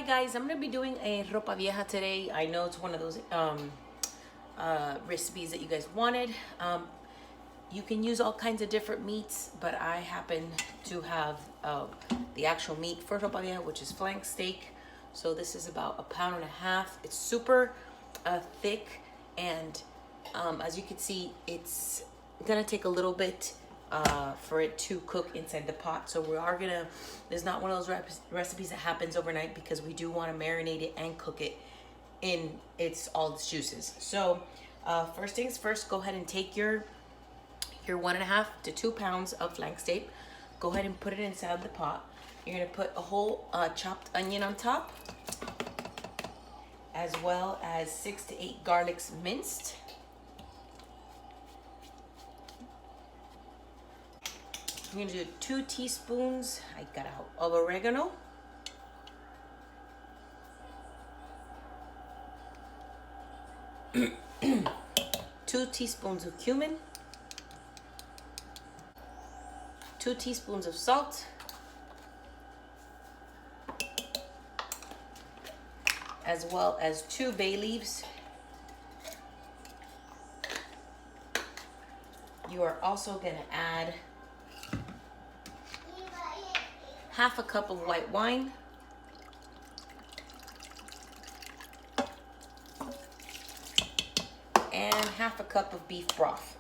Alright guys, I'm gonna be doing a ropa vieja today. I know it's one of those recipes that you guys wanted. You can use all kinds of different meats, but I happen to have the actual meat for ropa vieja, which is flank steak. So this is about 1.5 pounds. It's super thick, and as you can see, it's gonna take a little bit for it to cook inside the pot. So we are gonna, there's not one of those recipes that happens overnight, because we do want to marinate it and cook it in all its juices. So first things first, go ahead and take your 1.5 to 2 pounds of flank steak. Go ahead and put it inside the pot. You're gonna put a whole chopped onion on top, as well as 6 to 8 garlics minced. I'm gonna do 2 teaspoons, I got out, of oregano. Two teaspoons of cumin. 2 teaspoons of salt. As well as 2 bay leaves. You are also gonna add 1/2 cup of white wine, and 1/2 cup of beef broth.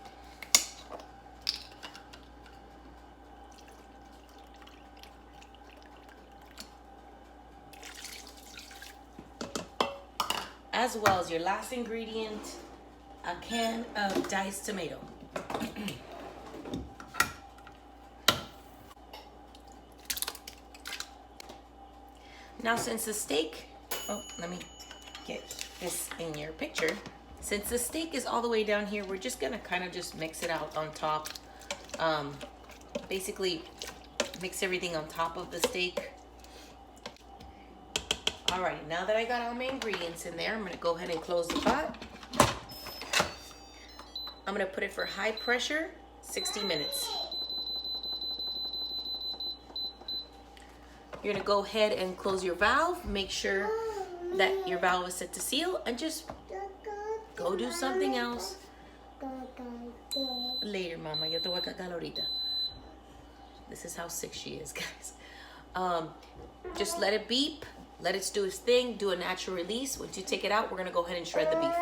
As well as your last ingredient, a can of diced tomato. Now, since the steak, let me get this in your picture. Since the steak is all the way down here, we're just gonna kind of just mix it out on top. Basically, mix everything on top of the steak. Alright, now that I got all my ingredients in there, I'm gonna go ahead and close the pot. I'm gonna put it for high pressure, 60 minutes. You're gonna go ahead and close your valve. Make sure that your valve is set to seal, and just go do something else later, mama. Yo te voy a cagar ahorita. This is how sick she is, guys. Just let it beep. Let it do its thing. Do a natural release. Once you take it out, we're gonna go ahead and shred the beef.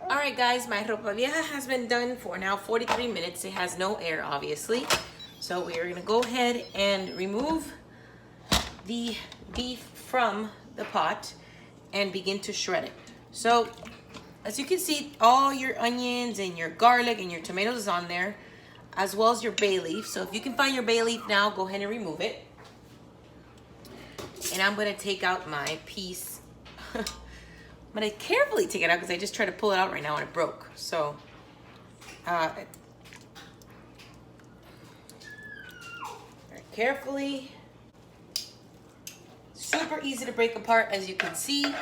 All right, guys, my ropa vieja has been done for now 43 minutes. It has no air, obviously. So we are gonna go ahead and remove the beef from the pot and begin to shred it. So as you can see, all your onions and your garlic and your tomatoes is on there, as well as your bay leaf. So if you can find your bay leaf now, go ahead and remove it. And I'm gonna take out my piece. I'm gonna carefully take it out, because I just tried to pull it out right now and it broke. So very carefully. Super easy to break apart, as you can see.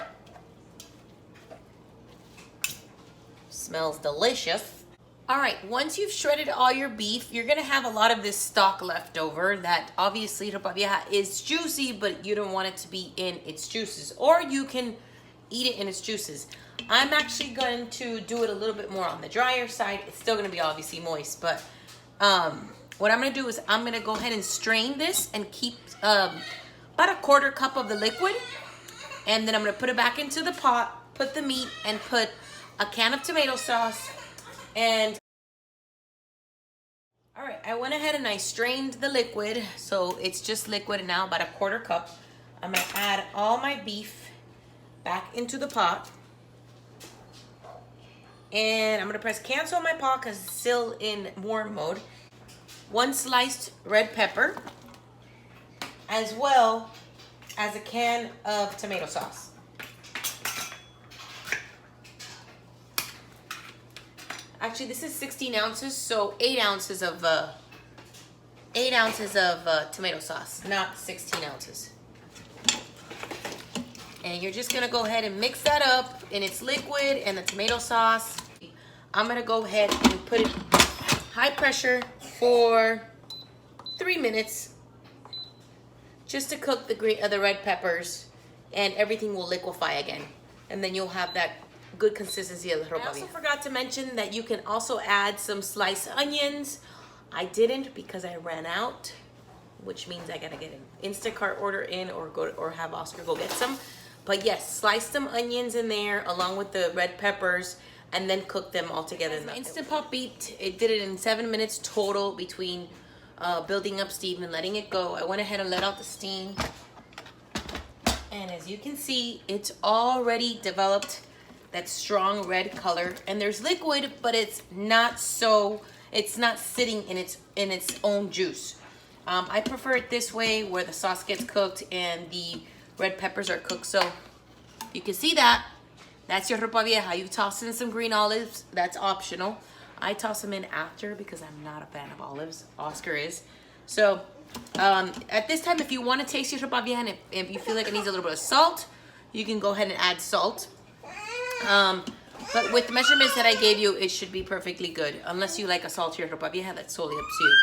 Smells delicious. All right, once you've shredded all your beef, you're gonna have a lot of this stock left over that obviously ropa vieja is juicy, but you don't want it to be in its juices, or you can eat it in its juices. I'm actually going to do it a little bit more on the drier side. It's still gonna be obviously moist, but what I'm gonna do is I'm gonna go ahead and strain this and keep about 1/4 cup of the liquid, and then I'm gonna put it back into the pot, put the meat, and put a can of tomato sauce. And all right, I went ahead and I strained the liquid, so it's just liquid now, about 1/4 cup. I'm gonna add all my beef back into the pot, and I'm gonna press cancel on my pot because it's still in warm mode. 1 sliced red pepper, as well as a can of tomato sauce. Actually, this is 16 ounces, so 8 ounces of tomato sauce, not 16 ounces. And you're just gonna go ahead and mix that up in its liquid and the tomato sauce. I'm gonna go ahead and put it high pressure for 3 minutes. just to cook the red peppers, and everything will liquefy again. And then you'll have that good consistency of the ropa vieja. I also forgot to mention that you can also add some sliced onions. I didn't because I ran out, which means I gotta get an Instacart order in or have Oscar go get some. But yes, slice some onions in there along with the red peppers and then cook them all together. In the Instant Pot beat, it did it in 7 minutes total between building up steam and letting it go. I went ahead and let out the steam. And as you can see, it's already developed that strong red color. And there's liquid, but it's not sitting in its own juice. I prefer it this way where the sauce gets cooked and the red peppers are cooked. So you can see that. That's your ropa vieja. You toss in some green olives. That's optional. I toss them in after because I'm not a fan of olives. Oscar is. So at this time, if you want to taste your ropa vieja and if you feel like it needs a little bit of salt, you can go ahead and add salt. But with the measurements that I gave you, it should be perfectly good. Unless you like a saltier ropa vieja, that's totally up to you.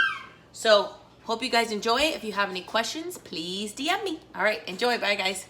So hope you guys enjoy it. If you have any questions, please DM me. All right, enjoy. Bye, guys.